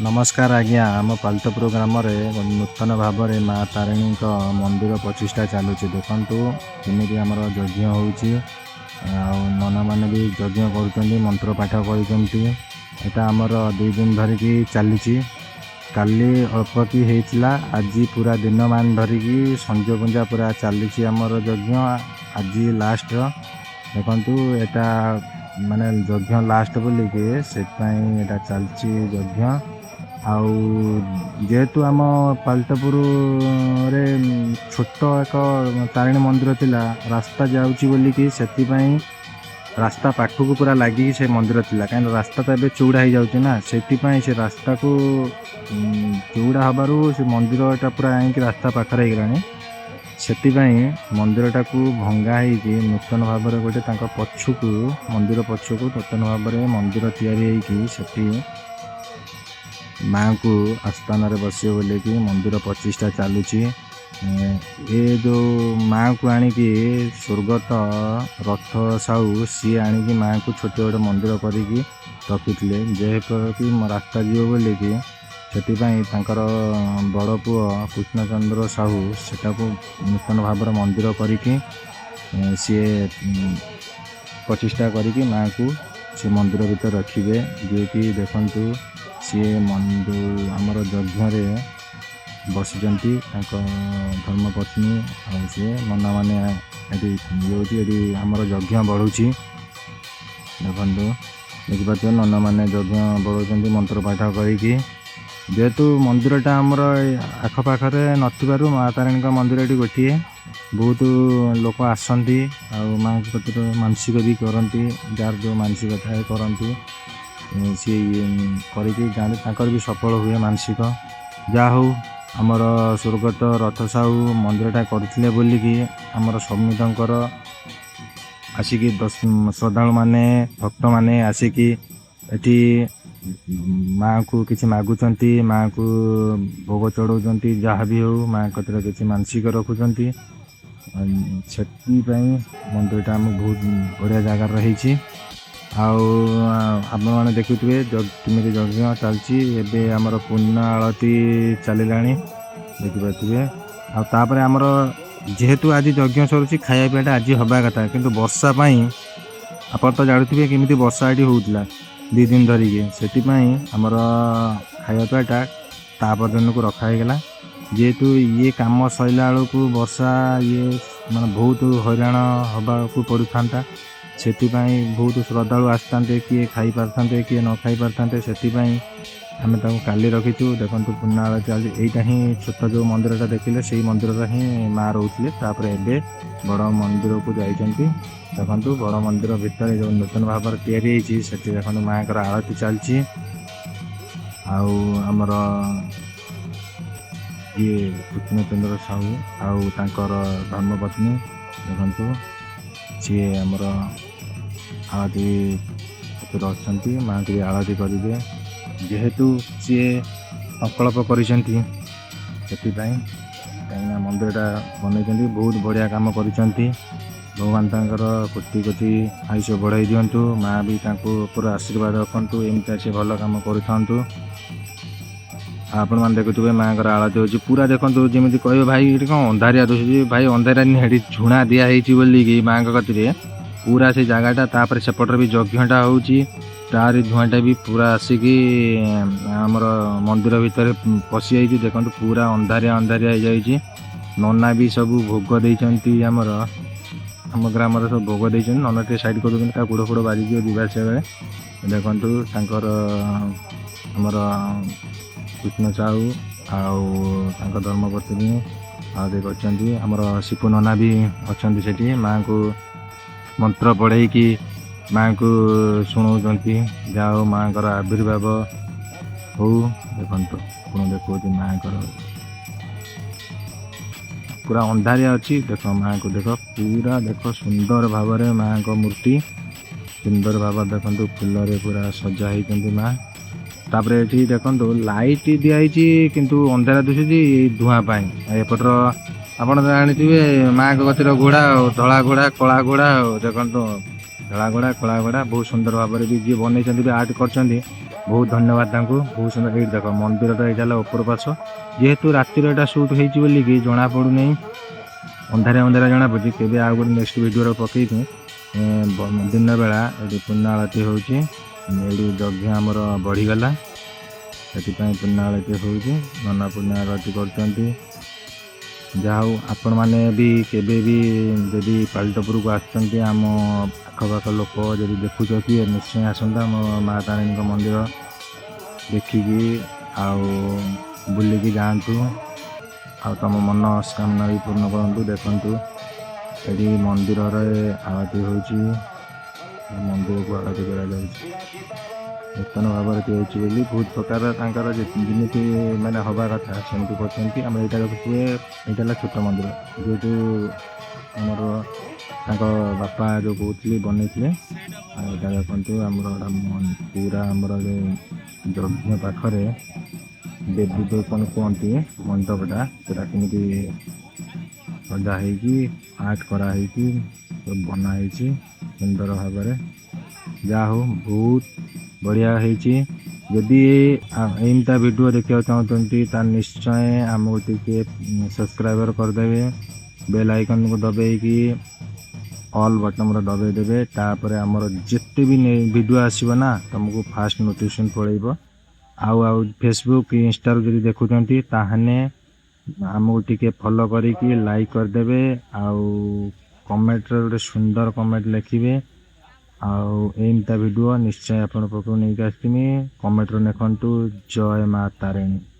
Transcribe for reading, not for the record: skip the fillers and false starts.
नमस्कार आज्ञा आम पाल्तपुर ग्राम नूतन भाव में माँ तारिणी मंदिर प्रतिष्ठा चलुची देखु केमी आम यज्ञ होना मैंने भी यज्ञ कर मंत्र पाठ कर आमर 2 दिन धरिकी चली काली अल्प कि होता आज पूरा दिन मान धरिकी संज पूजा पूरा चली आमर यज्ञ आज लास्ट देखु यहाँ माने यज्ञ लास्ट बोलिके से चलती यज्ञ आउ जेहेतु आम पाल्तपुर रे छोट एक तारिणी मंदिर थिला रास्ता जाऊँगी बोलिकी से रास्ता पाखक पूरा लगी से मंदिर थिला कहीं रास्ता तो एबे चौड़ा हो जाऊँगी ना से रास्ता को चौड़ा हबारू से मंदिरटा पूरा आईकि रास्ता पाखर हो गलानी से मंदिरटा को भंगा हो नूतन भाव में गोटे पछकू मंदिर पछकू नूतन भाव में मंदिर तैयारी माँ को आस्थान बस बोलिकी मंदिर प्रतिष्ठा चलुची ये जो माँ को आणिकी स्वर्गत रथ साहू सी आणिकी माँ को छोटे छोटे मंदिर करी रखी जेपरि रास्ता जीव बोलिकी से बड़ पुओ कृष्णचंद्र साहू सेटा को नूतन भाव मंदिर करी सी प्रतिष्ठा करी माँ को सी मंदिर भीतर रखिए जे कि देखु सी मंदिर आमर यज्ञ बसी धर्मपत्नी और सी मना मैंने ये आमर यज्ञ बढ़ुची देखु देखिए नना मैंने यज्ञ बढ़ाऊँ मंत्र पाठ करी जेहेतु मंदिरटा आमर आखपाखे नथिबारु माँ तारिणी मंदिर ये गोटे बहुत लोक आसती माँ प्रति मानसिक भी करती जार जो मानसिक थाए करती सी कर भी सफल हुए मानसिक जा हो आमर स्वर्गत रथ साहू मंदिरटा करथिले बोलिकी आमर समितंकर आसिकी श्रद्धालु माने भक्त माने आसिकी एठी माँ को किसी मागुंट माँ को भोग चढ़ाऊँ जहाँ भी हो माँ कतरे किसी मानसिक रखुंट से मंदिरटा आम बहुत बढ़िया जगार रही आपण मैंने देखुए केमी यज्ञ चलती एवं आमर पुण्य आलती चलला देखिपे आपर आमर जेहेतु आज यज्ञ सरुची खाया पीटा आज हवा कथा किंतु वर्षा आप तो जानते केमी वर्षा ये होता 2 दिन धरिकी से आमर खाया पीटा तापरदिन को रखागला जेहेतु ये कम सरला बेलू वर्षा ये माने बहुत हैरान हवा को पड़ता से बहुत श्रद्धालु आसता किए खाई पारते किए न खाई पारते से आम काली रखीचु देखो पुण्य आलती यहीटा ही छोट जो मंदिरटा देखिले से मंदिर ही माँ रोते एवं बड़ मंदिर को जाइंट देखु बड़ मंदिर भितर जो नूतन भाव तैयारी से देखो माँ का आरती चलती आमर ये कृष्णचंद्र साहू आउ धर्मपत्नी देखु सी आमर आरती अच्छा माँ की आरती करेंगे जेहेतु सी संकल्प कर मंदिरटा बनई बहुत बढ़िया काम कर भगवान कोटि कोटि आयुष बढ़ाई दिंतु माँ भी पूरा आशीर्वाद रखु एमती से भल कम करूँ आपण मैंने देखुए माँ का आलती हो पूरा देखो जमी कह भाई ये कौन अंधारिया दूसरी भाई अंधारिया हेटी झुणा दिखाई बोलिकी माँ कति पूरा से जगटा तापर सेपटर भी यज्ञटा होची तार धुआंटा भी पूरा आसिकी आमर मंदिर भितर पशि जाइए देखो पूरा अंधारिया अंधारिया हो जाइए नना भी सब भोग देती आमर आम ग्राम सब भोग देती नना टे साइड कर गोड़ फोड़ बाजिक जावास बेले देखु आमर कृष्ण साहू आउ धर्मपत्नी आदि आमर शिपू नना भी अच्छा से माँ को मंत्र पढ़े कि माँ को शुणाऊँ जाओ माँ का आविर्भाव हो देखो पुनः देखो माँ का पूरा अंधारिया अच्छी देख माँ को देख पूरा देख सुंदर भाव में माँ को मूर्ति सुंदर भाव देखो फूल पूरा सजा होती माँ तापर ये देखो लाइट दिखाई किंतु अंधारा दिशुची धुआं एपटर आपड़ जानते माँ को गतिर घोड़ा धला घोड़ा कला घोड़ा देखो धला घोड़ा कला घोड़ा बहुत सुंदर भाव में भी जी बन आर्ट कर बहुत धन्यवाद तांको बहुत सुंदर ये देख मंदिर यहाँ ऊपर पाश जेहेतु रातिर यहाँ सुट होगी जना पड़ू नहीं अंधारे अंधारे जना पड़ी केवे आउ गोटे नेक्स्ट वीडियो पकई दिन बेला ये पुण्य आरती होगी यज्ञ आमर बढ़ीगला से पुण्य आरती होगी नना पुण्य आरती कर जाऊ आपण मैंने भी केबे भी जदि पालिटपुर को आसुँच आम आखपाख लोक जब देखुच कि निश्चय आसंता माँ तारिणी मंदिर देखिकी बुलिकी जातु आ तुम मनस्कामना भी पूर्ण करूँ देखु ये मंदिर आरती होची मंदिर को आरती करा नूतन भाव से बोली बहुत प्रकार जमी मैंने हवा कथा सेमती करते आम यहाँ देखुए यहाँ छोट मंदिर जेहेतु आमर बापा जो कहते बनई देखु आमर पूरा आमर यज्ञ पाखरे देवी जो कौन कहती मंडपटा से कमी सजा आर्ट कराई बनाई सुंदर भाव जा हो बहुत बढ़िया होती जदि एमता वीडियो देखा चाहते ता निश्चय आमको टी सब्सक्राइबर करदे बेल आइकन को दबे कि ऑल बटन दबे देवे तापर आमर जिते भी वीडियो आसो ना तुमको फास्ट नोटिफिकेशन पड़ेब आउ फेसबुक इंस्टा जब देखुंट ताहने आमको टी फॉलो करके लाइक करदे आउ कमेंट गोटे सुंदर कमेंट लिखे आउ एमता वीडियो निश्चय आपण पाक नहीं आसमी कमेंट लिखु जय माँ तारिणी।